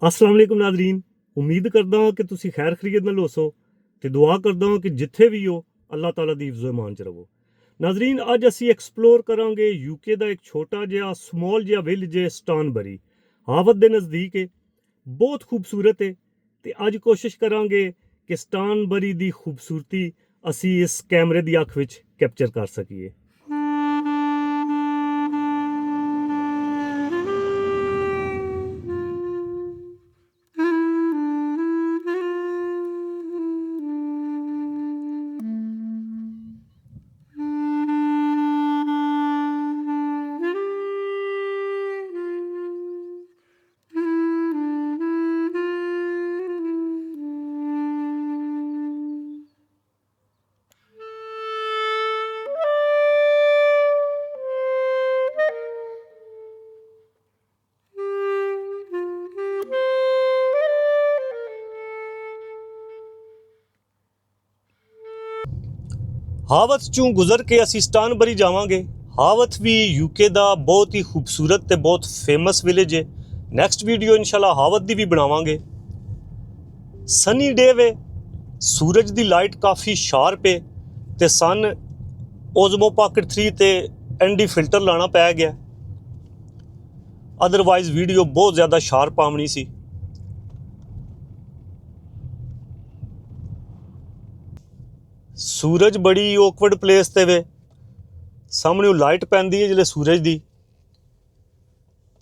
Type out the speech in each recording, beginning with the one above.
अस्सलाम वालेकुम नाज़रीन। उम्मीद करदा हां कि तुसीं खैर खरीत नाल होसो ते दुआ करदा हां कि जिथे भी हो अल्लाह ताला दी हिफ्ज़ो ईमान च रवो। नाज़रीन, अज असीं एक्सप्लोर करांगे यूके दा एक छोटा जिहा स्मॉल जिहा विलेज है स्टानबरी। हावत दे नज़दीक है, बहुत खूबसूरत है ते अज कोशिश करांगे कि स्टानबरी दी खूबसूरती असीं इस कैमरे दी अख विच कैप्चर कर सकीए। हावत चों गुजर के असीं स्टानबरी जावांगे। हावत भी यूके दा बहुत ही खूबसूरत ते बहुत फेमस विलेज है। नैक्सट वीडियो इंशाल्लाह हावत दी भी बनावांगे। सनी डे वे, सूरज दी लाइट काफ़ी शार्प है ते सन ओज़मो पॉकेट 3 ते एनडी फिल्टर लाना पै गया, अदरवाइज वीडियो बहुत ज़्यादा शार्प आमनी सी। सूरज बड़ी ऑकवर्ड प्लेस ते वे, सामने लाइट पैंदी है जिसले सूरज दी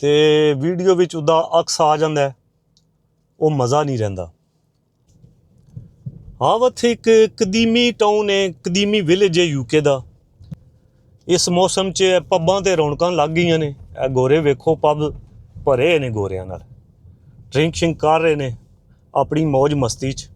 ते वीडियो विच उदा अक्स आ जांदा है, वो मज़ा नहीं रहिंदा। हावत एक कदीमी टाउन है, कदीमी विलेज है यूके दा। इस मौसम च पब्बां ते रौनकां लग गईयां ने। गोरे वेखो पब भरे ने गोरियां नाल, ड्रिंक शिंक कर रहे ने अपनी मौज मस्ती च।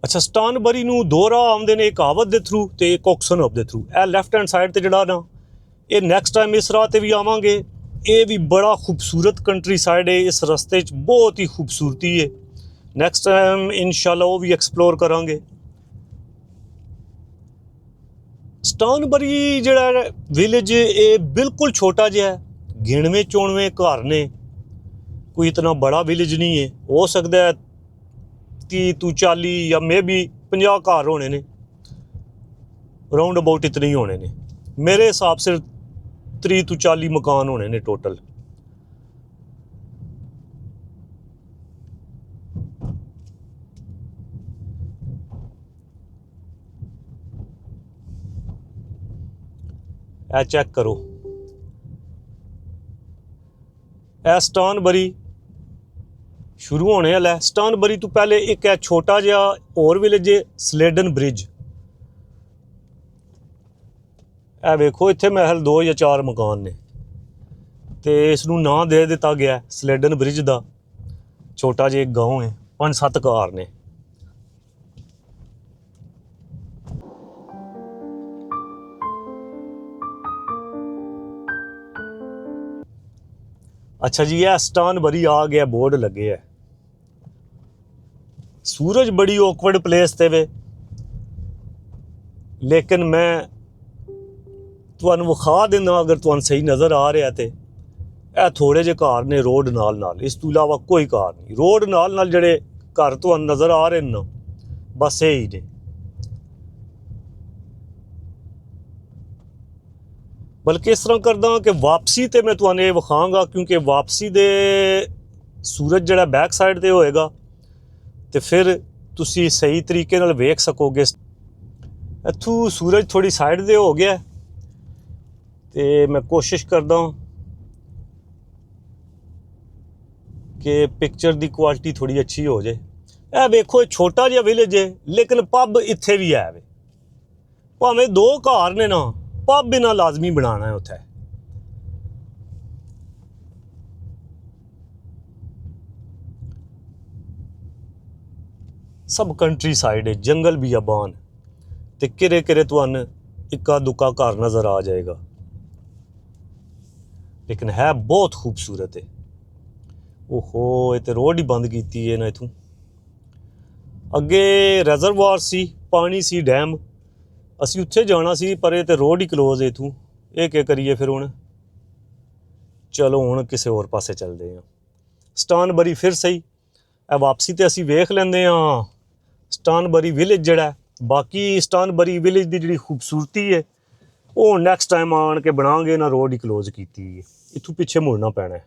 अच्छा, स्टानबरी नूं दो राह आउंदे ने, एक हावत दे थ्रू ते एक ओक्सनहोप दे थ्रू। ए लैफ्ट हैंड साइड ते जिहड़ा ना, ये नैक्सट टाइम इस राह ते भी आवांगे। ये भी बड़ा खूबसूरत कंट्री साइड है, इस रस्ते च बहुत ही खूबसूरती है। नैक्सट टाइम इंशाल्लाह वो भी एक्सप्लोर करांगे। स्टानबरी जिहड़ा विलेज ये बिल्कुल छोटा जिहा है, 91-94 घर ने, कोई इतना बड़ा विलेज नहीं है। हो सकता है 30-40 या मे बी 50 घर होने ने, राउंड अबाउट इतने ही होने ने। मेरे हिसाब से 30-40 मकान होने ने टोटल। ए चेक करो, ए स्टानबरी शुरू होने वाला है। स्टानबरी तो पहले एक है छोटा जिहा होर विलेज है, स्लेडन ब्रिज। ए वेखो, इत्थे महल 2 या 4 मकान ने ते इसनूं नां दे दिता गया स्लेडन ब्रिज दा। छोटा जिहा एक गांव है, 5-7 घर ने। अच्छा जी, यह स्टानबरी आ गया, बोर्ड लगे है। सूरज बड़ी ऑकवर्ड प्लेस ते वे, लेकिन मैं तुहानूं विखा देना अगर तुहानूं सही नज़र आ रहा ते। ਇਹ थोड़े जे घर ने रोड नाल, इस तो इलावा कोई घर नहीं। रोड नाल ਜਿਹੜੇ घर तुहानूं नज़र आ रहे ना, बस यही ने। बल्कि इस तरह करदा कि वापसी ते मैं तुहानूं ये विखांगा, क्योंकि वापसी दे सूरज जिहड़ा बैक साइड ते होएगा ते फिर तुसी सही तरीके नाल वेख सकोगे। इत्थों सूरज थोड़ी साइड ते हो गया ते मैं कोशिश करदा कि पिक्चर की क्वालिटी थोड़ी अच्छी हो जाए। ए वेखो, छोटा जिहा विलेज है, लेकिन पब इत्थे भी है वे। भावें 2 घर ने ना, पब इन्हां लाजमी बनाना है उत्थे। सब कंट्री साइड है, जंगल बियाबान ते किरे किरे तुहानूं इक्का दुक्का घर नज़र आ जाएगा, लेकिन है बहुत खूबसूरत है। ਓਹੋ ਇਹ ਤੇ ਰੋਡ ਹੀ ਬੰਦ ਕੀਤੀ ਹੈ ਨਾ ਇਥੋਂ। ਅੱਗੇ ਰਿਜ਼ਰਵਾਰ ਸੀ, ਪਾਣੀ ਸੀ, ਡੈਮ, ਅਸੀਂ ਉੱਥੇ ਜਾਣਾ ਸੀ ਪਰ ਇਹ ਤੇ ਰੋਡ ਹੀ ਕਲੋਜ਼ ਇਥੋਂ। ਇਹ ਕੀ ਕਰੀਏ ਫਿਰ ਹੁਣ? ਚਲੋ ਹੁਣ ਕਿਸੇ ਹੋਰ ਪਾਸੇ ਚੱਲਦੇ ਹਾਂ। ਸਟਾਨਬਰੀ ਫਿਰ ਸਹੀ, ਇਹ ਵਾਪਸੀ ਤੇ ਅਸੀਂ ਵੇਖ ਲੈਂਦੇ ਹਾਂ ਸਟਾਨਬਰੀ ਵਿਲੇਜ ਜਿਹੜਾ। ਬਾਕੀ ਸਟਾਨਬਰੀ ਵਿਲੇਜ ਦੀ ਜਿਹੜੀ ਖੂਬਸੂਰਤੀ ਹੈ ਉਹ ਨੈਕਸਟ ਟਾਈਮ ਆਣ ਕੇ ਬਣਾਵਾਂਗੇ ਨਾ। ਰੋਡ ਹੀ ਕਲੋਜ਼ ਕੀਤੀ ਹੈ, ਇੱਥੋਂ ਪਿੱਛੇ ਮੁੜਨਾ ਪੈਣਾ।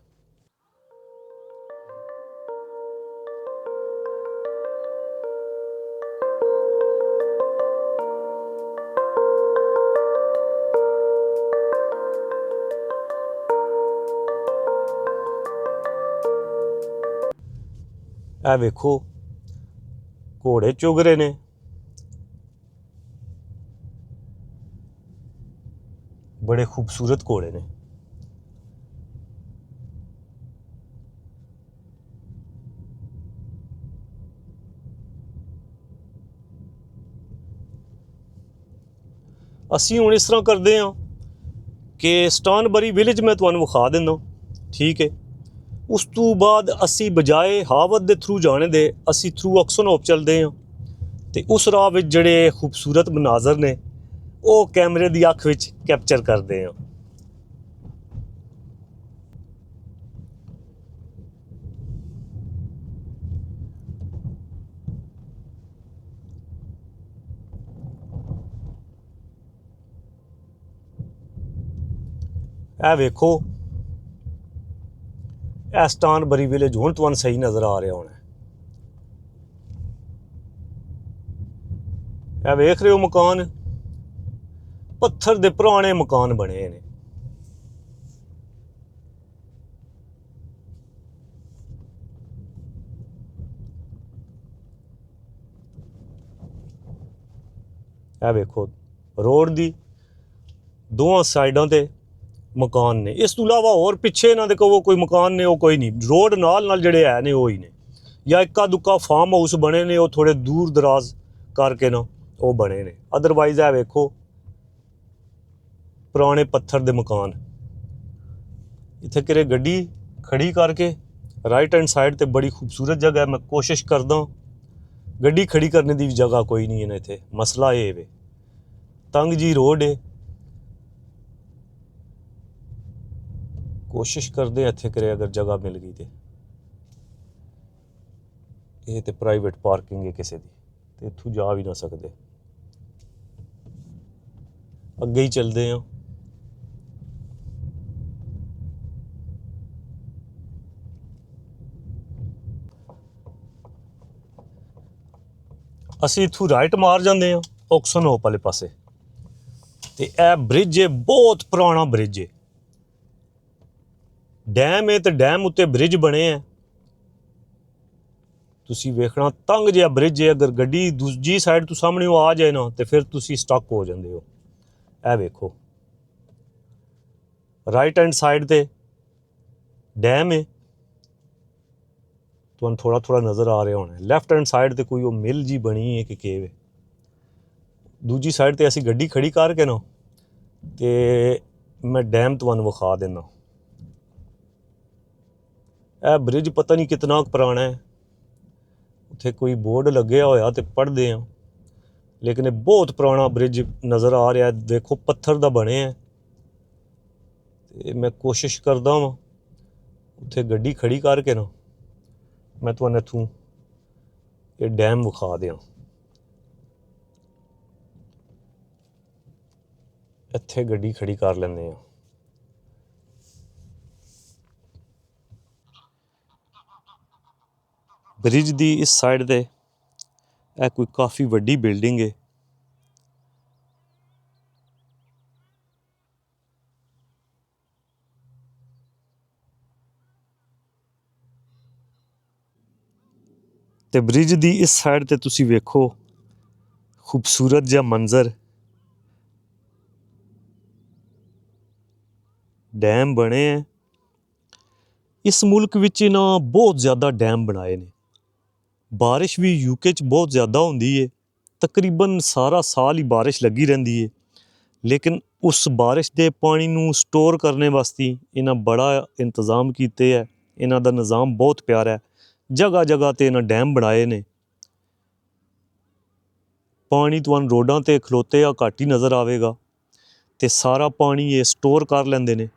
ਇਹ ਵੇਖੋ ਘੋੜੇ ਚੁਗ ਰਹੇ ਨੇ। ਬੜੇ ਖੂਬਸੂਰਤ ਘੋੜੇ ਨੇ। ਅਸੀਂ ਹੁਣ ਇਸ ਤਰ੍ਹਾਂ ਕਰਦੇ ਹਾਂ ਕਿ ਸਟਾਨਬਰੀ ਵਿਲੇਜ ਮੈਂ ਤੁਹਾਨੂੰ ਵਿਖਾ ਦਿੰਦਾ, ਠੀਕ ਹੈ। ਉਸ ਤੋਂ ਬਾਅਦ ਅਸੀਂ ਬਜਾਏ ਹਾਵਤ ਦੇ ਥਰੂ ਜਾਣੇ ਦੇ ਅਸੀਂ ਥਰੂ ਅਕਸਨਹੋਪ ਚੱਲਦੇ ਹਾਂ ਅਤੇ ਉਸ ਰਾਹ ਵਿੱਚ ਜਿਹੜੇ ਖੂਬਸੂਰਤ ਮਨਾਜ਼ਰ ਨੇ ਉਹ ਕੈਮਰੇ ਦੀ ਅੱਖ ਵਿੱਚ ਕੈਪਚਰ ਕਰਦੇ ਹਾਂ। ਇਹ ਵੇਖੋ ਇਹ ਸਟਾਨਬਰੀ ਵਿਲੇਜ ਹੁਣ ਤੁਹਾਨੂੰ ਸਹੀ ਨਜ਼ਰ ਆ ਰਿਹਾ ਹੋਣਾ। ਇਹ ਵੇਖ ਰਹੇ ਹੋ ਮਕਾਨ, ਪੱਥਰ ਦੇ ਪੁਰਾਣੇ ਮਕਾਨ ਬਣੇ ਨੇ। ਇਹ ਵੇਖੋ ਰੋਡ ਦੀ ਦੋਵਾਂ ਸਾਈਡਾਂ ਤੇ ਮਕਾਨ ਨੇ। ਇਸ ਤੋਂ ਇਲਾਵਾ ਹੋਰ ਪਿੱਛੇ ਇਹਨਾਂ ਦੇ ਕਹੋ ਕੋਈ ਮਕਾਨ ਨੇ ਉਹ ਕੋਈ ਨਹੀਂ। ਰੋਡ ਨਾਲ ਜਿਹੜੇ ਹੈ ਨੇ ਉਹ ਹੀ ਨੇ, ਜਾਂ ਇੱਕਾ ਦੁੱਕਾ ਫਾਰਮ ਹਾਊਸ ਬਣੇ ਨੇ ਉਹ ਥੋੜ੍ਹੇ ਦੂਰ ਦਰਾਜ਼ ਕਰਕੇ ਨਾ ਉਹ ਬਣੇ ਨੇ। ਅਦਰਵਾਈਜ਼ ਇਹ ਵੇਖੋ ਪੁਰਾਣੇ ਪੱਥਰ ਦੇ ਮਕਾਨ। ਇੱਥੇ ਕਿਰੇ ਗੱਡੀ ਖੜੀ ਕਰਕੇ ਰਾਈਟ ਹੈਂਡ ਸਾਈਡ ਤੇ ਬੜੀ ਖੂਬਸੂਰਤ ਜਗ੍ਹਾ। ਮੈਂ ਕੋਸ਼ਿਸ਼ ਕਰਦਾ ਗੱਡੀ ਖੜੀ ਕਰਨੇ ਦੀ ਵੀ ਜਗ੍ਹਾ ਕੋਈ ਨਹੀਂ ਹੈ ਨਾ ਇੱਥੇ। ਮਸਲਾ ਇਹ ਵੇ ਤੰਗ ਜੀ ਰੋਡ ਹੈ। ਕੋਸ਼ਿਸ਼ ਕਰਦੇ ਇੱਥੇ ਕਰੇ ਅਗਰ ਜਗ੍ਹਾ ਮਿਲ ਗਈ ਤੇ। ਇਹ ਤੇ ਪ੍ਰਾਈਵੇਟ ਪਾਰਕਿੰਗ ਹੈ ਕਿਸੇ ਦੀ, ਤੇ ਇੱਥੋਂ ਜਾ ਵੀ ਨਾ ਸਕਦੇ। ਅੱਗੇ ਹੀ ਚੱਲਦੇ ਹਾਂ। ਅਸੀਂ ਇੱਥੋਂ ਰਾਈਟ ਮਾਰ ਜਾਂਦੇ ਹਾਂ ਔਕਸਨਹੋਪ ਵਾਲੇ ਪਾਸੇ, ਤੇ ਇਹ ਬ੍ਰਿਜ ਹੈ, ਬਹੁਤ ਪੁਰਾਣਾ ਬ੍ਰਿਜ ਹੈ। ਡੈਮ ਹੈ ਤੇ ਡੈਮ ਉੱਤੇ ਬ੍ਰਿਜ ਬਣੇ ਹੈ। ਤੁਸੀਂ ਵੇਖਣਾ ਤੰਗ ਜਿਹਾ ਬ੍ਰਿਜ ਹੈ। ਅਗਰ ਗੱਡੀ ਦੂਜੀ ਸਾਈਡ ਤੋਂ ਸਾਹਮਣੇ ਉਹ ਆ ਜਾਏ ਨਾ ਤੇ ਫਿਰ ਤੁਸੀਂ ਸਟਕ ਹੋ ਜਾਂਦੇ ਹੋ। ਇਹ ਵੇਖੋ ਰਾਈਟ ਹੈਂਡ ਸਾਈਡ ਤੇ ਡੈਮ ਹੈ, ਤੁਹਾਨੂੰ ਥੋੜ੍ਹਾ ਥੋੜ੍ਹਾ ਨਜ਼ਰ ਆ ਰਿਹਾ ਹੋਣਾ। ਲੈਫਟ ਹੈਂਡ ਸਾਈਡ ਤੇ ਕੋਈ ਉਹ ਮਿਲ ਜੀ ਬਣੀ ਹੈ ਕਿ ਕੇਵ ਹੈ। ਦੂਜੀ ਸਾਈਡ ਤੇ ਅਸੀਂ ਗੱਡੀ ਖੜੀ ਕਰਕੇ ਨਾ ਤੇ ਮੈਂ ਡੈਮ ਤੁਹਾਨੂੰ ਵਿਖਾ ਦਿੰਦਾ। ਇਹ ਬ੍ਰਿਜ ਪਤਾ ਨਹੀਂ ਕਿਤਨਾ ਪੁਰਾਣਾ ਹੈ। ਉੱਥੇ ਕੋਈ ਬੋਰਡ ਲੱਗਿਆ ਹੋਇਆ ਤੇ ਪੜ੍ਹਦੇ ਹਾਂ, ਲੇਕਿਨ ਇਹ ਬਹੁਤ ਪੁਰਾਣਾ ਬ੍ਰਿਜ ਨਜ਼ਰ ਆ ਰਿਹਾ। ਦੇਖੋ ਪੱਥਰ ਦਾ ਬਣਿਆ ਤੇ ਮੈਂ ਕੋਸ਼ਿਸ਼ ਕਰਦਾ ਵਾਂ ਉੱਥੇ ਗੱਡੀ ਖੜੀ ਕਰਕੇ ਨਾ ਮੈਂ ਤੁਹਾਨੂੰ ਇੱਥੋਂ ਇਹ ਡੈਮ ਵਿਖਾ ਦਿਆਂ। ਇੱਥੇ ਗੱਡੀ ਖੜੀ ਕਰ ਲੈਂਦੇ ਹਾਂ। ਬ੍ਰਿਜ ਦੀ ਇਸ ਸਾਈਡ ਤੇ ਇਹ ਕੋਈ ਕਾਫੀ ਵੱਡੀ ਬਿਲਡਿੰਗ ਹੈ। ਤੇ ਬ੍ਰਿਜ ਦੀ ਇਸ ਸਾਈਡ ਤੇ ਤੁਸੀਂ ਵੇਖੋ ਖੂਬਸੂਰਤ ਜਿਹਾ ਮੰਜ਼ਰ। ਡੈਮ ਬਣੇ ਹੈ। ਇਸ ਮੁਲਕ ਵਿੱਚ ਨਾ ਬਹੁਤ ਜ਼ਿਆਦਾ ਡੈਮ ਬਣਾਏ ਨੇ। ਬਾਰਿਸ਼ ਵੀ ਯੂਕੇ 'ਚ ਬਹੁਤ ਜ਼ਿਆਦਾ ਹੁੰਦੀ ਹੈ। ਤਕਰੀਬਨ ਸਾਰਾ ਸਾਲ ਹੀ ਬਾਰਿਸ਼ ਲੱਗੀ ਰਹਿੰਦੀ ਹੈ, ਲੇਕਿਨ ਉਸ ਬਾਰਿਸ਼ ਦੇ ਪਾਣੀ ਨੂੰ ਸਟੋਰ ਕਰਨ ਵਾਸਤੇ ਇਹਨਾਂ ਬੜਾ ਇੰਤਜ਼ਾਮ ਕੀਤੇ ਹੈ। इन्हां दा निज़ाम बहुत प्यारा है। जगह जगह ते इन्हां डैम बनाए ने। पानी तुहानूं रोडां ते खलोते या घट ही नज़र आवेगा ते सारा पानी ये स्टोर कर लैंदे ने।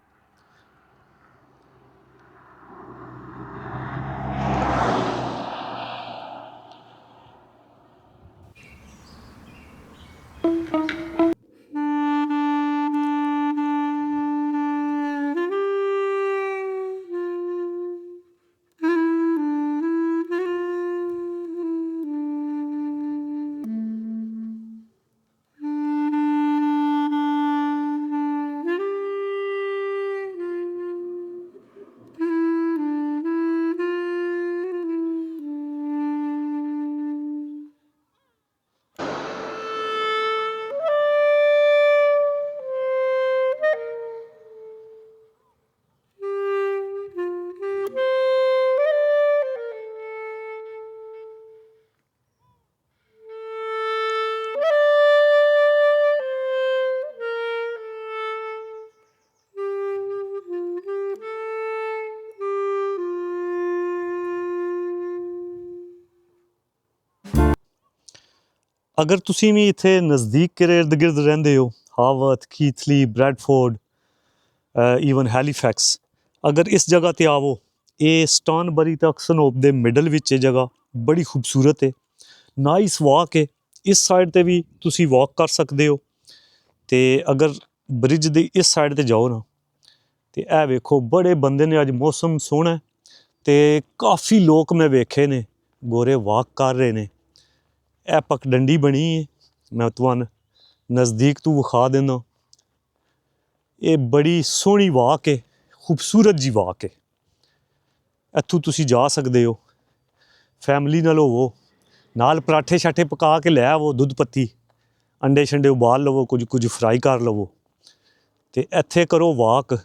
अगर तुसी भी इत्थे नज़दीक के इर्द गिर्द रहिंदे हो, हावर्थ, कीथली, ब्रैडफोर्ड, ईवन हैलीफैक्स, अगर इस जगह ते आवो, ये स्टानबरी ते अक्सनहोप दे मिडल विच ये जगह बड़ी खूबसूरत है। नाइस वॉक है। इस साइड ते भी तुसी वॉक कर सकदे हो ते अगर ब्रिज दी इस साइड ते जाओ ना ते ए वेखो बड़े बंदे ने, अज मौसम सोहना है ते काफ़ी लोग मैं वेखे ने गोरे वॉक कर रहे ने। ए पगडंडी बनी है, मैं तुहानूं नज़दीक तू विखा देना। ये बड़ी सोहनी वाक है, खूबसूरत जी वाक है। इत्थों तुसी जा सकदे हो, फैमिली नाल होवो, नाल पराठे शाठे पका के लै आवो, दुद्ध पत्ती, अंडे शंडे उबाल लवो, कुछ फ्राई कर लवो ते इत्थे करो वाक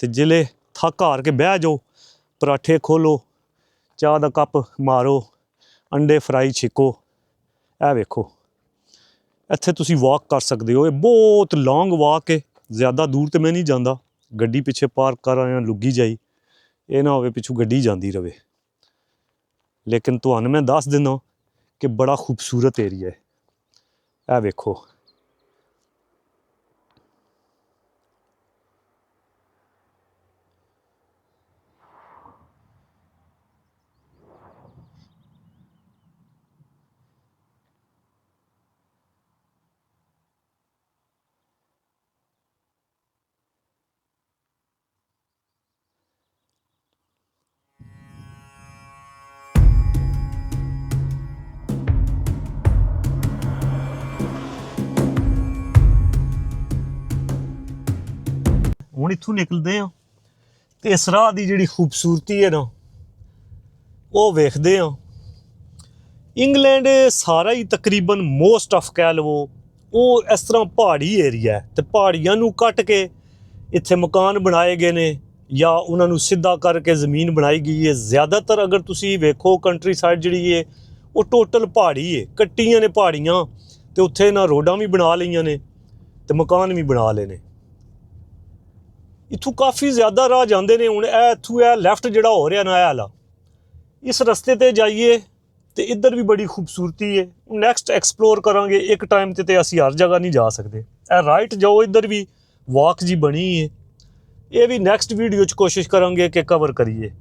ते जिले थक हार के बह जाओ, पराठे खोलो, चाह दा कप मारो, अंडे फ्राई छिको। ए वेखो इत्थे तुसी वॉक कर सकदे हो। ये बहुत लॉन्ग वॉक है, ज़्यादा दूर तो मैं नहीं जाता, गड्डी पिछे पार्क कर आया लुगी जाई, ये ना होवे पिछू गड्डी जाती रहे। लेकिन तुहानूं मैं दस दिना कि बड़ा खूबसूरत एरिया है। ए वेखो हुण इत्थों निकलदे आ ते इस राह दी जिहड़ी खूबसूरती है ना वो वेखदे आ। इंग्लैंड सारा ही तकरीबन मोस्ट ऑफ कह लवो वो इस तरह पहाड़ी एरिया है, तो पहाड़ियां नूं कट के इत्थे मकान बनाए गए ने या उन्होंने सीधा करके ज़मीन बनाई गई है। ज़्यादातर अगर तुसी वेखो कंट्री साइड जिहड़ी है वो टोटल पहाड़ी है, कट्टियां ने पहाड़ियां ते उत्थे ना रोडां भी बना लईयां ने ते मकान भी बना ले ने। इत्थों काफ़ी ज़्यादा राह जाते हैं। हुण इत्थों लैफ्ट जिहड़ा हो रहा ना आला, इस रस्ते ते जाइए तो इधर भी बड़ी खूबसूरती है। नैक्सट एक्सप्लोर करांगे, एक टाइम ते असीं हर जगह नहीं जा सकते। राइट जाओ, इधर भी वॉक जी बनी है, ये भी नैक्सट वीडियो च कोशिश करांगे कि कवर करिए।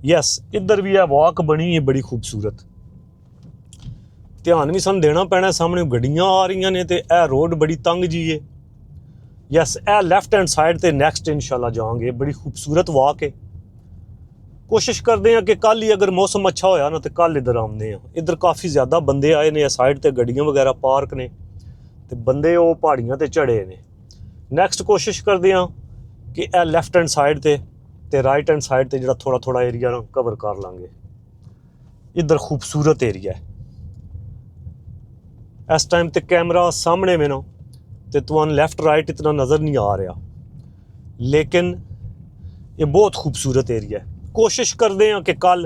यस, इधर भी वॉक बनी है बड़ी खूबसूरत। ध्यान भी सानूं देना पैना, सामने गड्डियां आ रही ने ते रोड बड़ी तंग जी है। यस, लैफ्ट हैंड साइड ते नैक्सट इंशाल्लाह जाएंगे। बड़ी खूबसूरत वॉक है। कोशिश करते हैं कि कल ही अगर मौसम अच्छा होया ना तो कल इधर आते हैं। इधर काफ़ी ज़्यादा बंदे आए ने, साइड ते गड्डियां वगैरह पार्क ने ते बंदे वो पहाड़ियां ते चढ़े ने। नैक्सट कोशिश करते हैं कि लैफ्ट हैंड साइड ते राइट हैंड साइड ते जिहड़ा थोड़ा थोड़ा एरिया ना कवर कर लांगे। इधर खूबसूरत एरिया है। इस टाइम ते कैमरा सामने में ना तो तुहानूं लैफ्ट राइट इतना नज़र नहीं आ रहा, लेकिन ये बहुत खूबसूरत एरिया है। कोशिश करते हैं कि कल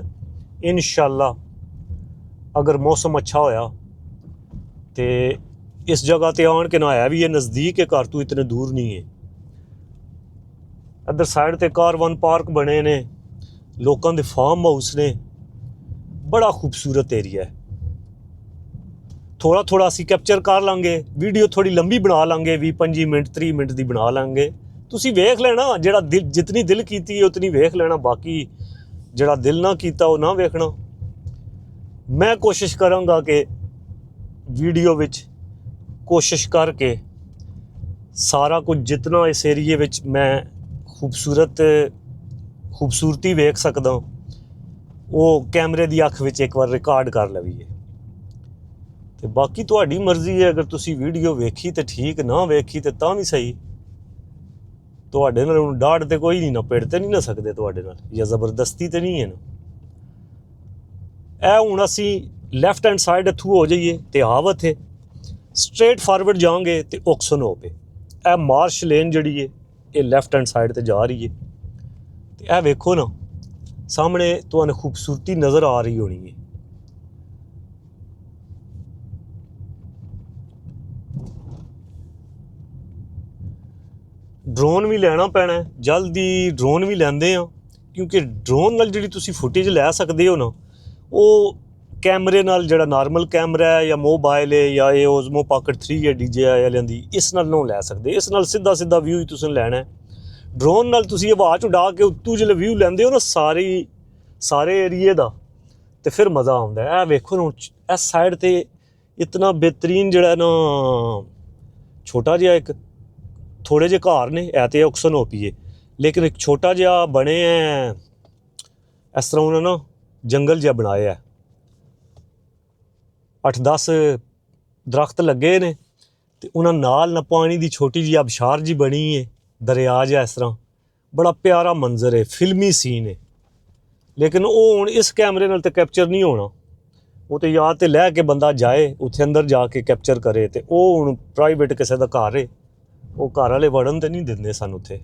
इंशाल्लाह अगर मौसम अच्छा होया तो इस जगह ते आन के ना है भी ये नज़दीक है, घर तो इतने दूर नहीं है। इधर साइड ते कारवान पार्क बने ने, ਲੋਕਾਂ ਦੇ ਫਾਰਮ ਹਾਊਸ ਨੇ। ਬੜਾ ਖੂਬਸੂਰਤ ਏਰੀਆ ਹੈ। ਥੋੜ੍ਹਾ ਅਸੀਂ ਕੈਪਚਰ ਕਰ ਲਾਂਗੇ, ਵੀਡੀਓ ਥੋੜ੍ਹੀ ਲੰਬੀ ਬਣਾ ਲਾਂਗੇ, 20-25 ਮਿੰਟ 30 ਮਿੰਟ ਦੀ ਬਣਾ ਲਾਂਗੇ। ਤੁਸੀਂ ਵੇਖ ਲੈਣਾ, ਜਿਹੜਾ ਜਿਤਨੀ ਦਿਲ ਕੀਤੀ ਉਤਨੀ ਵੇਖ ਲੈਣਾ, ਬਾਕੀ ਜਿਹੜਾ ਦਿਲ ਨਾ ਕੀਤਾ ਉਹ ਨਾ ਵੇਖਣਾ। ਮੈਂ ਕੋਸ਼ਿਸ਼ ਕਰਾਂਗਾ ਕਿ ਵੀਡੀਓ ਵਿੱਚ ਕੋਸ਼ਿਸ਼ ਕਰਕੇ ਸਾਰਾ ਕੁਝ ਜਿਤਨਾ ਇਸ ਏਰੀਏ ਵਿੱਚ ਮੈਂ ਖੂਬਸੂਰਤੀ ਵੇਖ ਸਕਦਾ ਉਹ ਕੈਮਰੇ ਦੀ ਅੱਖ ਵਿੱਚ ਇੱਕ ਵਾਰ ਰਿਕਾਰਡ ਕਰ ਲਵੀਏ। ਤੇ ਬਾਕੀ ਤੁਹਾਡੀ ਮਰਜ਼ੀ ਹੈ, ਅਗਰ ਤੁਸੀਂ ਵੀਡੀਓ ਵੇਖੀ ਤੇ ਠੀਕ, ਨਾ ਵੇਖੀ ਤੇ ਤਾਂ ਵੀ ਸਹੀ। ਤੁਹਾਡੇ ਨਾਲ ਹੁਣ ਡਾਢ ਤੇ ਕੋਈ ਨਹੀਂ, ਨਾ ਪਿੜ ਤੇ ਨਹੀਂ ਨਾ ਸਕਦੇ ਤੁਹਾਡੇ ਨਾਲ, ਜਾਂ ਜ਼ਬਰਦਸਤੀ ਤੇ ਨਹੀਂ ਹੈ ਨਾ। ਇਹ ਹੁਣ ਅਸੀਂ ਲੈਫਟ ਹੈਂਡ ਸਾਈਡ ਇੱਥੋਂ ਹੋ ਜਾਈਏ ਤੇ ਆਵਤ ਹੈ, ਸਟ੍ਰੇਟ ਫਾਰਵਰਡ ਜਾਵਾਂਗੇ ਤੇ ਓਕਸਨਹੋਪ ਹੈ। ਇਹ ਮਾਰਸ਼ ਲੇਨ ਜਿਹੜੀ ਹੈ ਇਹ ਲੈਫਟ ਹੈਂਡ ਸਾਈਡ ਤੇ ਜਾ ਰਹੀ ਹੈ। ਤੇ ਇਹ ਵੇਖੋ ਨਾ, ਸਾਹਮਣੇ ਤੁਹਾਨੂੰ ਖੂਬਸੂਰਤੀ ਨਜ਼ਰ ਆ ਰਹੀ ਹੋਣੀ ਹੈ। ਡਰੋਨ ਵੀ ਲੈਣਾ ਪੈਣਾ, ਜਲਦੀ ਡਰੋਨ ਵੀ ਲੈਂਦੇ ਆ, ਕਿਉਂਕਿ ਡਰੋਨ ਨਾਲ ਜਿਹੜੀ ਤੁਸੀਂ ਫੁਟੇਜ ਲੈ ਸਕਦੇ ਹੋ ਨਾ, ਉਹ ਕੈਮਰੇ ਨਾਲ, ਜਿਹੜਾ ਨਾਰਮਲ ਕੈਮਰਾ ਹੈ ਜਾਂ ਮੋਬਾਈਲ ਹੈ ਜਾਂ ਇਹ ਓਜ਼ਮੋ ਪਾਕਟ 3 ਹੈ DJI ਵਾਲਿਆਂ ਦੀ, ਇਸ ਨਾਲ ਨਹੀਂ ਲੈ ਸਕਦੇ। ਇਸ ਨਾਲ ਸਿੱਧਾ ਵਿਊ ਹੀ ਤੁਸੀਂ ਲੈਣਾ। ਡਰੋਨ ਨਾਲ ਤੁਸੀਂ ਹਵਾ 'ਚ ਉਡਾ ਕੇ ਉੱਤੋਂ ਜਿਹੜੇ ਵਿਊ ਲੈਂਦੇ ਹੋ ਨਾ ਸਾਰੇ ਏਰੀਏ ਦਾ, ਤੇ ਫਿਰ ਮਜ਼ਾ ਆਉਂਦਾ। ਇਹ ਵੇਖੋ ਨਾ, ਇਸ ਸਾਈਡ 'ਤੇ ਇਤਨਾ ਬਿਹਤਰੀਨ ਜਿਹੜਾ ਨਾ ਛੋਟਾ ਜਿਹਾ ਇੱਕ ਥੋੜ੍ਹੇ ਜਿਹੇ ਘਰ ਨੇ, ਇਹ ਤੇ ਓਕਸਨਹੋਪ ਹੀ ਹੈ, ਲੇਕਿਨ ਇੱਕ ਛੋਟਾ ਜਿਹਾ ਬਣੇ ਹੈ, ਇਸ ਤਰ੍ਹਾਂ ਉਹਨਾਂ ਨਾ ਜੰਗਲ ਜਿਹਾ ਬਣਾਇਆ ਹੈ। 8-10 ਦਰਖਤ ਲੱਗੇ ਨੇ ਤੇ ਉਹਨਾਂ ਨਾਲ ਨਾ ਪਾਣੀ ਦੀ ਛੋਟੀ ਜਿਹੀ ਆਬਸ਼ਾਰ ਜੀ ਬਣੀ ਹੈ, ਦਰਿਆ ਜਿਹਾ। ਇਸ ਤਰ੍ਹਾਂ ਬੜਾ ਪਿਆਰਾ ਮੰਜ਼ਰ ਹੈ, ਫਿਲਮੀ ਸੀਨ ਹੈ। ਲੇਕਿਨ ਉਹ ਹੁਣ ਇਸ ਕੈਮਰੇ ਨਾਲ ਤਾਂ ਕੈਪਚਰ ਨਹੀਂ ਹੋਣਾ। ਉਹ ਤਾਂ ਜਾਂ ਤਾਂ ਲੈ ਕੇ ਬੰਦਾ ਜਾਏ ਉੱਥੇ ਅੰਦਰ ਜਾ ਕੇ ਕੈਪਚਰ ਕਰੇ, ਤੇ ਉਹ ਹੁਣ ਪ੍ਰਾਈਵੇਟ ਕਿਸੇ ਦਾ ਘਰ ਹੈ, ਉਹ ਘਰ ਵਾਲੇ ਵੜਨ ਤੇ ਨਹੀਂ ਦਿੰਦੇ ਸਾਨੂੰ ਉੱਥੇ।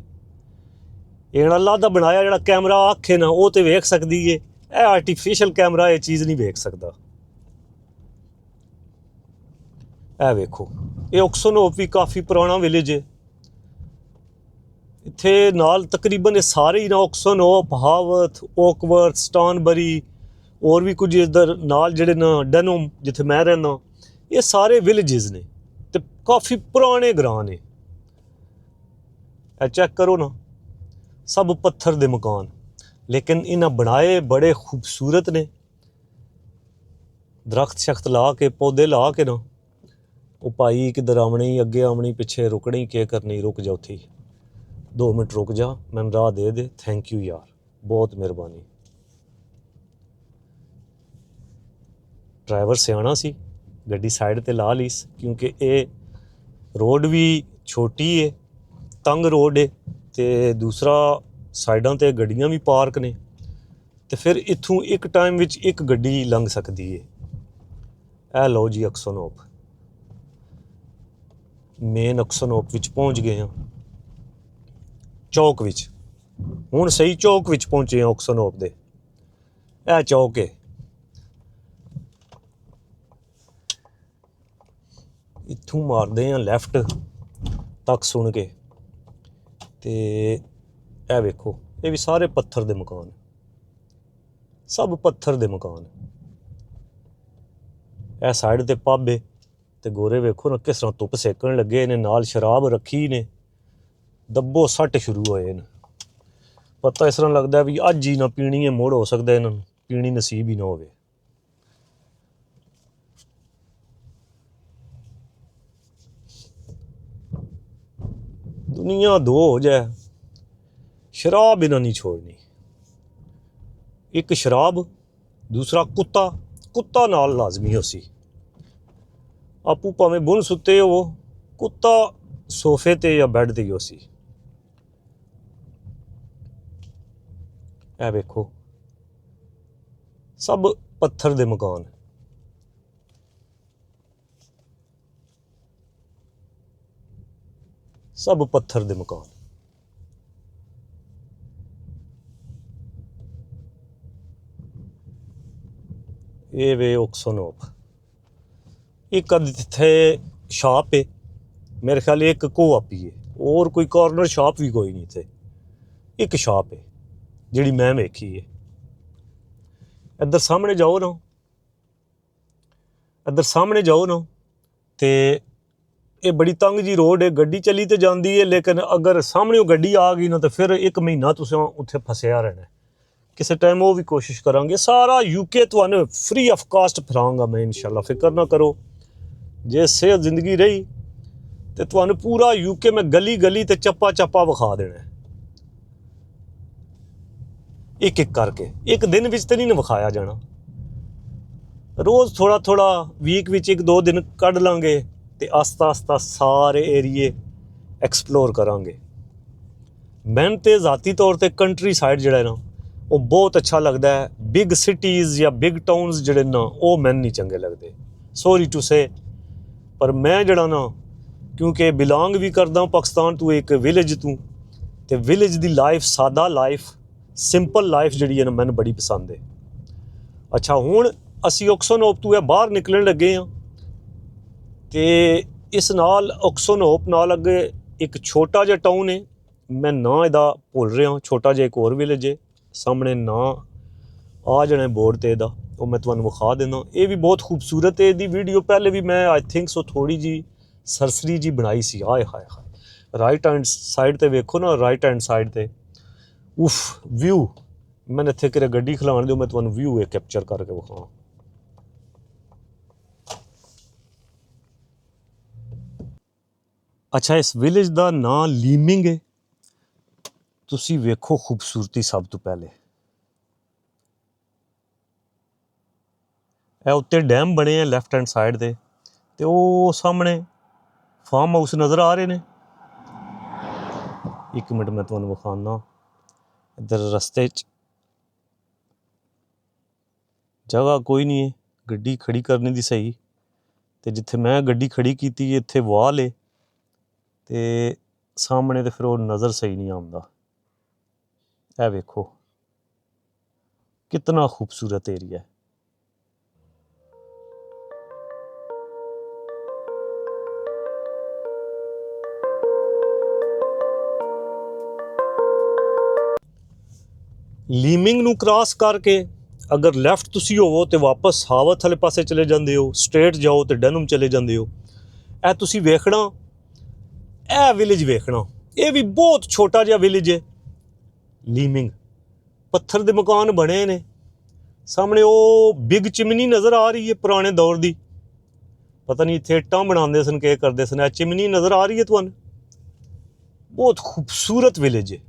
ਇਹ ਅੱਲਾ ਦਾ ਬਣਾਇਆ ਜਿਹੜਾ ਕੈਮਰਾ ਆਖੇ ਨਾ, ਉਹ ਤਾਂ ਵੇਖ ਸਕਦੀ ਹੈ। ਇਹ ਆਰਟੀਫਿਸ਼ਲ ਕੈਮਰਾ ਇਹ ਚੀਜ਼ ਨਹੀਂ ਵੇਖ ਸਕਦਾ। ਇਹ ਵੇਖੋ, ਇਹ ਓਕਸਨਹੋਪ ਵੀ ਕਾਫੀ ਪੁਰਾਣਾ ਵਿਲੇਜ ਹੈ। ਇੱਥੇ ਨਾਲ ਤਕਰੀਬਨ ਇਹ ਸਾਰੇ ਹੀ ਨਾ, ਓਕਸਨਹੋਪ, ਹਾਵਥ, ਓਕਵਰਥ, ਸਟਾਨਬਰੀ, ਹੋਰ ਵੀ ਕੁਝ ਇੱਧਰ ਨਾਲ ਜਿਹੜੇ ਨਾ ਡੈਨਮ ਜਿੱਥੇ ਮੈਂ ਰਹਿੰਦਾ, ਇਹ ਸਾਰੇ ਵਿਲੇਜਿਸ ਨੇ ਤੇ ਕਾਫੀ ਪੁਰਾਣੇ ਗ੍ਰਾਂ ਨੇ। ਇਹ ਚੈੱਕ ਕਰੋ ਨਾ, ਸਭ ਪੱਥਰ ਦੇ ਮਕਾਨ, ਲੇਕਿਨ ਇਹਨਾਂ ਬਣਾਏ ਬੜੇ ਖੂਬਸੂਰਤ ਨੇ। ਦਰਖਤ ਸ਼ਖਤ ਲਾ ਕੇ, ਪੌਦੇ ਲਾ ਕੇ ਨਾ, ਉਹ ਭਾਈ ਕਿੱਧਰ ਆਉਣੀ, ਅੱਗੇ ਆਉਣੀ, ਪਿੱਛੇ ਰੁਕਣੀ, ਕੀ ਕਰਨੀ, ਰੁਕ ਜਾ ਉੱਥੇ 2 ਮਿੰਟ ਰੁਕ ਜਾ, ਮੈਨੂੰ ਰਾਹ ਦੇ। ਥੈਂਕ ਯੂ ਯਾਰ, ਬਹੁਤ ਮਿਹਰਬਾਨੀ। ਡਰਾਈਵਰ ਸਿਆਣਾ ਸੀ, ਗੱਡੀ ਸਾਈਡ 'ਤੇ ਲਾ ਲਈ, ਕਿਉਂਕਿ ਇਹ ਰੋਡ ਵੀ ਛੋਟੀ ਹੈ, ਤੰਗ ਰੋਡ ਹੈ, ਅਤੇ ਦੂਸਰਾ ਸਾਈਡਾਂ 'ਤੇ ਗੱਡੀਆਂ ਵੀ ਪਾਰਕ ਨੇ, ਅਤੇ ਫਿਰ ਇੱਥੋਂ ਇੱਕ ਟਾਈਮ ਵਿੱਚ ਇੱਕ ਗੱਡੀ ਲੰਘ ਸਕਦੀ ਹੈ। ਇਹ ਲਓ ਜੀ ਓਕਸਨਹੋਪ, ਮੇਨ ਓਕਸਨਹੋਪ ਵਿੱਚ ਪਹੁੰਚ ਗਏ ਹਾਂ, ਚੌਕ ਵਿੱਚ। ਹੁਣ ਸਹੀ ਚੌਕ ਵਿੱਚ ਪਹੁੰਚੇ ਹਾਂ ਓਕਸਨਹੋਪ ਦੇ। ਇਹ ਚੌਕ ਹੈ, ਇੱਥੋਂ ਮਾਰਦੇ ਹਾਂ ਲੈਫਟ ਤੱਕ ਸੁਣ ਕੇ, ਤੇ ਇਹ ਵੇਖੋ, ਇਹ ਵੀ ਸਾਰੇ ਪੱਥਰ ਦੇ ਮਕਾਨ, ਸਭ ਪੱਥਰ ਦੇ ਮਕਾਨ। ਇਹ ਸਾਈਡ 'ਤੇ ਪੱਬ ਹੈ, ਤੇ ਗੋਰੇ ਵੇਖੋ ਨਾ ਕਿਸ ਤਰ੍ਹਾਂ ਧੁੱਪ ਸੇਕਣ ਲੱਗੇ ਨੇ, ਨਾਲ ਸ਼ਰਾਬ ਰੱਖੀ ਨੇ, ਦੱਬੋ ਸੱਟ ਸ਼ੁਰੂ ਹੋਏ ਨੇ। ਪਤਾ ਇਸ ਤਰ੍ਹਾਂ ਲੱਗਦਾ ਵੀ ਅੱਜ ਹੀ ਨਾ ਪੀਣੀ ਹੈ, ਮੁੜ ਹੋ ਸਕਦਾ ਇਹਨਾਂ ਨੂੰ ਪੀਣੀ ਨਸੀਬ ਹੀ ਨਾ ਹੋਵੇ। ਦੁਨੀਆ ਦੋ ਹੋ ਜਾਏ, ਸ਼ਰਾਬ ਇਹਨਾਂ ਨਹੀਂ ਛੋੜਨੀ। ਇੱਕ ਸ਼ਰਾਬ, ਦੂਸਰਾ ਕੁੱਤਾ ਨਾਲ ਲਾਜ਼ਮੀ ਹੋ ਸੀ। ਆਪੂ ਭਾਵੇਂ ਬੁਣ ਸੁੱਤੇ ਹੋ, ਕੁੱਤਾ ਸੋਫੇ 'ਤੇ ਜਾਂ ਬੈੱਡ 'ਤੇ ਹੀ ਹੋ ਸੀ। ਇਹ ਵੇਖੋ, ਸਭ ਪੱਥਰ ਦੇ ਮਕਾਨ, ਸਭ ਪੱਥਰ ਦੇ ਮਕਾਨ। ਇਹ ਵੇ ਓਕਸਨਹੋਪ। ਇੱਕ ਅੱਧ ਇੱਥੇ ਸ਼ਾਪ ਹੈ, ਮੇਰੇ ਖਿਆਲ ਇੱਕ ਕੋਆਪੀ ਹੈ, ਹੋਰ ਕੋਈ ਕਾਰਨਰ ਸ਼ਾਪ ਵੀ ਕੋਈ ਨਹੀਂ ਇੱਥੇ। ਇੱਕ ਸ਼ਾਪ ਹੈ ਜਿਹੜੀ ਮੈਂ ਵੇਖੀ ਹੈ। ਇੱਧਰ ਸਾਹਮਣੇ ਜਾਓ ਨਾ, ਇੱਧਰ ਸਾਹਮਣੇ ਜਾਓ ਨਾ, ਤੇ ਇਹ ਬੜੀ ਤੰਗ ਜੀ ਰੋਡ ਹੈ, ਗੱਡੀ ਚਲੀ ਤੇ ਜਾਂਦੀ ਹੈ, ਲੇਕਿਨ ਅਗਰ ਸਾਹਮਣੇ ਗੱਡੀ ਆ ਗਈ ਨਾ ਤਾਂ ਫਿਰ 1 ਮਹੀਨਾ ਤੁਸੀਂ ਉੱਥੇ ਫਸਿਆ ਰਹਿਣਾ। ਕਿਸੇ ਟਾਈਮ ਉਹ ਵੀ ਕੋਸ਼ਿਸ਼ ਕਰਾਂਗੇ। ਸਾਰਾ UK ਤੁਹਾਨੂੰ ਫ੍ਰੀ ਆਫ ਕਾਸਟ ਫਿਰਾਂਗਾ ਮੈਂ ਇਨਸ਼ਾਅੱਲਾ, ਫਿਕਰ ਨਾ ਕਰੋ। ਜੇ ਸਿਹਤ ਜ਼ਿੰਦਗੀ ਰਹੀ ਤੇ ਤੁਹਾਨੂੰ ਪੂਰਾ UK ਮੈਂ ਗਲੀ ਗਲੀ ਤੇ ਚੱਪਾ ਚੱਪਾ ਵਿਖਾ ਦੇਣਾ, ਇੱਕ ਇੱਕ ਕਰਕੇ। ਇੱਕ ਦਿਨ ਵਿੱਚ ਤੇ ਨਹੀਂ ਵਿਖਾਇਆ ਜਾਣਾ, ਰੋਜ਼ ਥੋੜਾ ਥੋੜਾ, ਵੀਕ ਵਿੱਚ 1-2 ਦਿਨ ਕੱਢ ਲਾਂਗੇ ਤੇ ਆਸਤਾ ਆਸਤਾ ਸਾਰੇ ਏਰੀਏ ਐਕਸਪਲੋਰ ਕਰਾਂਗੇ। ਮੈਨੂੰ ਤੇ ਜ਼ਾਤੀ ਤੌਰ ਤੇ ਕੰਟਰੀ ਸਾਈਡ ਜਿਹੜਾ ਨਾ ਉਹ ਬਹੁਤ ਅੱਛਾ ਲੱਗਦਾ ਹੈ। ਬਿਗ ਸਿਟੀਜ਼ ਜਾਂ ਬਿਗ ਟਾਊਨਸ ਜਿਹੜੇ ਨਾ ਉਹ ਮੈਨੂੰ ਨਹੀਂ ਚੰਗੇ ਲੱਗਦੇ, ਸੌਰੀ ਟੂ ਸੇ। ਪਰ ਮੈਂ ਜਿਹੜਾ ਨਾ, ਕਿਉਂਕਿ ਬਿਲੋਂਗ ਵੀ ਕਰਦਾ ਪਾਕਿਸਤਾਨ ਤੋਂ, ਇੱਕ ਵਿਲੇਜ ਤੋਂ, ਤੇ ਵਿਲੇਜ ਦੀ ਲਾਈਫ, ਸਾਦਾ ਲਾਈਫ, ਸਿੰਪਲ ਲਾਈਫ ਜਿਹੜੀ ਹੈ ਨਾ ਮੈਨੂੰ ਬੜੀ ਪਸੰਦ ਹੈ। ਅੱਛਾ, ਹੁਣ ਅਸੀਂ ਓਕਸਨ-ਹੋਪ ਤੋਂ ਬਾਹਰ ਨਿਕਲਣ ਲੱਗੇ ਹਾਂ, ਤੇ ਇਸ ਨਾਲ ਓਕਸਨ-ਹੋਪ ਨਾਲ ਅੱਗੇ ਇੱਕ ਛੋਟਾ ਜਿਹਾ ਟਾਊਨ ਹੈ, ਮੈਂ ਨਾਂ ਇਹਦਾ ਭੁੱਲ ਰਿਹਾ, ਛੋਟਾ ਜਿਹਾ ਇੱਕ ਹੋਰ ਵਿਲੇਜ ਹੈ, ਸਾਹਮਣੇ ਨਾਂ ਆ ਜਾਣਾ ਬੋਰਡ ਤੇ ਇਹਦਾ, ਉਹ ਮੈਂ ਤੁਹਾਨੂੰ ਵਿਖਾ ਦਿੰਦਾ। ਇਹ ਵੀ ਬਹੁਤ ਖੂਬਸੂਰਤ ਹੈ। ਇਹਦੀ ਵੀਡੀਓ ਪਹਿਲੇ ਵੀ ਮੈਂ ਆਈ ਥਿੰਕ ਸੋ ਥੋੜ੍ਹੀ ਜਿਹੀ ਸਰਸਰੀ ਜੀ ਬਣਾਈ ਸੀ। ਆਏ ਹਾਏ ਹਾਏ, ਰਾਈਟ ਹੈਂਡ ਸਾਈਡ ਤੇ ਵੇਖੋ ਨਾ, ਰਾਈਟ ਹੈਂਡ ਸਾਈਡ ਤੇ ਉਫ ਵਿਊ। ਮੈਨੂੰ ਇੱਥੇ ਕਿਤੇ ਗੱਡੀ ਖਿਲਾਉਣ ਦਿਓ, ਮੈਂ ਤੁਹਾਨੂੰ ਵਿਊ ਇਹ ਕੈਪਚਰ ਕਰਕੇ ਵਿਖਾਵਾਂ। ਅੱਛਾ, ਇਸ ਵਿਲੇਜ ਦਾ ਨਾਂ ਲੀਮਿੰਗ ਹੈ। ਤੁਸੀਂ ਵੇਖੋ ਖੂਬਸੂਰਤੀ ਸਭ ਤੋਂ ਪਹਿਲੇ, ਇਹ ਉੱਤੇ ਡੈਮ ਬਣੇ ਆ ਲੈਫਟ ਹੈਂਡ ਸਾਈਡ ਤੇ, ਤੇ ਉਹ ਸਾਹਮਣੇ ਫਾਰਮ ਹਾਊਸ ਨਜ਼ਰ ਆ ਰਹੇ ਨੇ। 1 ਮਿੰਟ ਮੈਂ ਤੁਹਾਨੂੰ ਵਿਖਾਉਣਾ। ਇੱਧਰ ਰਸਤੇ 'ਚ ਜਗ੍ਹਾ ਕੋਈ ਨਹੀਂ ਹੈ ਗੱਡੀ ਖੜੀ ਕਰਨੇ ਦੀ ਸਹੀ, ਤੇ ਜਿੱਥੇ ਮੈਂ ਗੱਡੀ ਖੜੀ ਕੀਤੀ ਇੱਥੇ ਵਾਲ ਹੈ, ਤੇ ਸਾਹਮਣੇ ਤੇ ਫਿਰ ਉਹ ਨਜ਼ਰ ਸਹੀ ਨਹੀਂ ਆਉਂਦਾ। ਇਹ ਵੇਖੋ ਕਿਤਨਾ ਖੂਬਸੂਰਤ ਏਰੀਆ ਹੈ। ਲੀਮਿੰਗ ਨੂੰ ਕ੍ਰਾਸ ਕਰਕੇ ਅਗਰ ਲੈਫਟ ਤੁਸੀਂ ਹੋਵੋ ਤੇ ਵਾਪਸ ਹਾਵਥ ਵਾਲੇ ਪਾਸੇ ਚਲੇ ਜਾਂਦੇ ਹੋ, ਸਟ੍ਰੇਟ ਜਾਓ ਤੇ ਡੈਨਮ ਚਲੇ ਜਾਂਦੇ ਹੋ। ਇਹ ਤੁਸੀਂ ਵੇਖਣਾ, ਇਹ ਵਿਲੇਜ ਵੇਖਣਾ, ਇਹ ਵੀ ਬਹੁਤ ਛੋਟਾ ਜਿਹਾ ਵਿਲੇਜ ਹੈ ਲੀਮਿੰਗ। ਪੱਥਰ ਦੇ ਮਕਾਨ ਬਣੇ ਨੇ, ਸਾਹਮਣੇ ਉਹ ਬਿਗ ਚਿਮਨੀ ਨਜ਼ਰ ਆ ਰਹੀ ਹੈ ਪੁਰਾਣੇ ਦੌਰ ਦੀ, ਪਤਾ ਨਹੀਂ ਇੱਥੇ ਇੱਟਾਂ ਬਣਾਉਂਦੇ ਸਨ ਕਿ ਕਰਦੇ ਸਨ। ਇਹ ਚਿਮਨੀ ਨਜ਼ਰ ਆ ਰਹੀ ਹੈ ਤੁਹਾਨੂੰ, ਬਹੁਤ ਖੂਬਸੂਰਤ ਵਿਲੇਜ ਹੈ।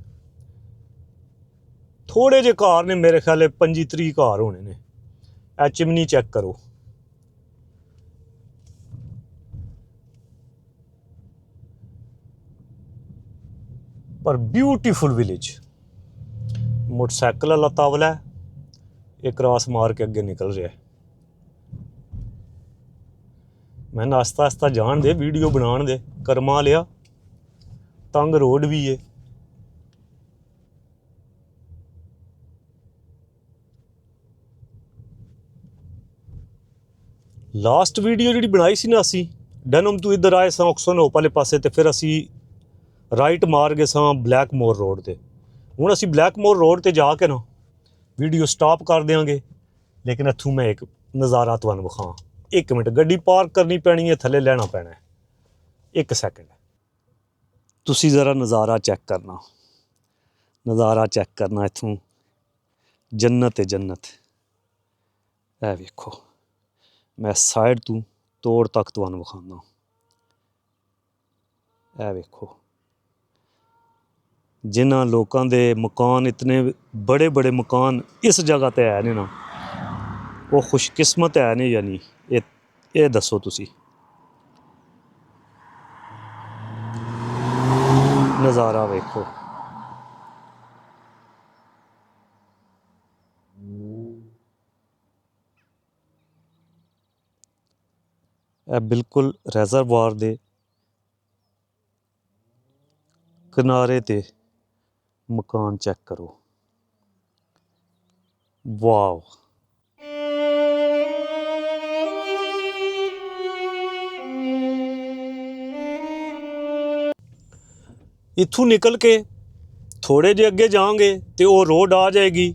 ਥੋੜ੍ਹੇ ਜਿਹੇ ਘਰ ਨੇ, ਮੇਰੇ ਖਿਆਲ 25-30 ਘਰ ਹੋਣੇ ਨੇ। ਇਹ ਚਿਮਨੀ ਚੈੱਕ ਕਰੋ, ਪਰ ਬਿਊਟੀਫੁਲ ਵਿਲੇਜ। ਮੋਟਰਸਾਈਕਲ ਵਾਲਾ ਤਾਵਲਾ ਹੈ, ਇਹ ਕ੍ਰਾਸ ਮਾਰ ਕੇ ਅੱਗੇ ਨਿਕਲ ਰਿਹਾ। ਮੈਨੂੰ ਆਸਤਾ ਆਸਤਾ ਜਾਣ ਦੇ, ਵੀਡੀਓ ਬਣਾਉਣ ਦੇ, ਕਰਮਾ ਲਿਆ। ਤੰਗ ਰੋਡ ਵੀ ਹੈ। ਲਾਸਟ ਵੀਡੀਓ ਜਿਹੜੀ ਬਣਾਈ ਸੀ ਨਾ ਅਸੀਂ, ਡੈਨਮ ਤੋਂ ਇੱਧਰ ਆਏ ਸਾਂ ਓਕਸਨ-ਹੋਪ ਵਾਲੇ ਪਾਸੇ, ਤੇ ਫਿਰ ਅਸੀਂ ਰਾਈਟ ਮਾਰ ਗਏ ਸਾਂ ਬਲੈਕਮੋਰ ਰੋਡ 'ਤੇ। ਹੁਣ ਅਸੀਂ ਬਲੈਕਮੋਰ ਰੋਡ 'ਤੇ ਜਾ ਕੇ ਨਾ ਵੀਡੀਓ ਸਟਾਪ ਕਰ ਦਿਆਂਗੇ, ਲੇਕਿਨ ਇੱਥੋਂ ਮੈਂ ਇੱਕ ਨਜ਼ਾਰਾ ਤੁਹਾਨੂੰ ਵਿਖਾਵਾਂ। 1 ਮਿੰਟ, ਗੱਡੀ ਪਾਰਕ ਕਰਨੀ ਪੈਣੀ ਹੈ, ਥੱਲੇ ਲੈਣਾ ਪੈਣਾ ਹੈ। 1 ਸੈਕਿੰਡ, ਤੁਸੀਂ ਜ਼ਰਾ ਨਜ਼ਾਰਾ ਚੈੱਕ ਕਰਨਾ, ਨਜ਼ਾਰਾ ਚੈੱਕ ਕਰਨਾ ਇੱਥੋਂ। ਜੰਨਤ ਹੈ ਜੰਨਤ। ਇਹ ਵੇਖੋ, ਮੈਂ ਸਾਈਡ ਤੋਂ ਤੋੜ ਤੱਕ ਤੁਹਾਨੂੰ ਵਿਖਾਉਂਦਾ। ਇਹ ਵੇਖੋ, ਜਿਨ੍ਹਾਂ ਲੋਕਾਂ ਦੇ ਮਕਾਨ, ਇਤਨੇ ਬੜੇ ਬੜੇ ਮਕਾਨ ਇਸ ਜਗ੍ਹਾ 'ਤੇ ਹੈ ਨੇ ਨਾ, ਉਹ ਖੁਸ਼ਕਿਸਮਤ ਹੈ ਨੇ ਜਾਂ ਨਹੀਂ, ਇਹ ਦੱਸੋ ਤੁਸੀਂ। ਨਜ਼ਾਰਾ ਵੇਖੋ, ਇਹ ਬਿਲਕੁਲ ਰਿਜ਼ਰਵਾਰ ਦੇ ਕਿਨਾਰੇ 'ਤੇ ਮਕਾਨ ਚੈੱਕ ਕਰੋ। ਵਾਓ, ਇੱਥੋਂ ਨਿਕਲ ਕੇ ਥੋੜ੍ਹੇ ਜਿਹੇ ਅੱਗੇ ਜਾਵਾਂਗੇ ਤੇ ਉਹ ਰੋਡ ਆ ਜਾਏਗੀ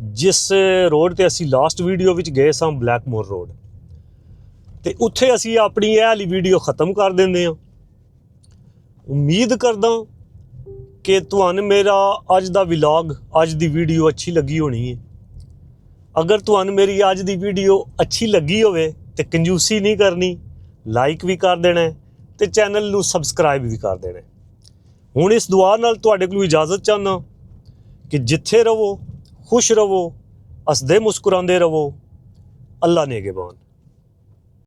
ਜਿਸ ਰੋਡ ਤੇ ਅਸੀਂ ਲਾਸਟ ਵੀਡੀਓ ਵਿੱਚ ਗਏ ਸਾਂ, ਬਲੈਕਮੋਰ ਰੋਡ, ਤੇ ਉੱਥੇ ਅਸੀਂ ਆਪਣੀ ਇਹ ਵਾਲੀ ਵੀਡੀਓ ख़त्म ਕਰ ਦਿੰਦੇ ਹਾਂ। ਉਮੀਦ ਕਰਦਾ ਕਿ ਤੁਹਾਨੂੰ ਮੇਰਾ ਅੱਜ ਦਾ ਵਲੌਗ, ਅੱਜ ਦੀ ਵੀਡੀਓ ਅੱਛੀ ਲੱਗੀ ਹੋਣੀ ਹੈ। ਅਗਰ ਤੁਹਾਨੂੰ ਮੇਰੀ ਅੱਜ ਦੀ ਵੀਡੀਓ ਅੱਛੀ ਲੱਗੀ ਹੋਵੇ ਤੇ ਕੰਜੂਸੀ ਨਹੀਂ ਕਰਨੀ, ਲਾਈਕ ਵੀ ਕਰ ਦੇਣਾ ਤੇ ਚੈਨਲ ਨੂੰ ਸਬਸਕ੍ਰਾਈਬ ਵੀ ਕਰ ਦੇਣਾ। ਹੁਣ ਇਸ ਦੁਆ ਨਾਲ ਤੁਹਾਡੇ ਕੋਲ ਇਜਾਜ਼ਤ ਚਾਹੁੰਦਾ ਕਿ ਜਿੱਥੇ ਰਹੋ ਖੁਸ਼ ਰਹੋ, ਹੱਸਦੇ ਮੁਸਕਰਾਉਂਦੇ ਰਹੋ। ਅੱਲਾ ਨਿਗਹਿਬਾਨ।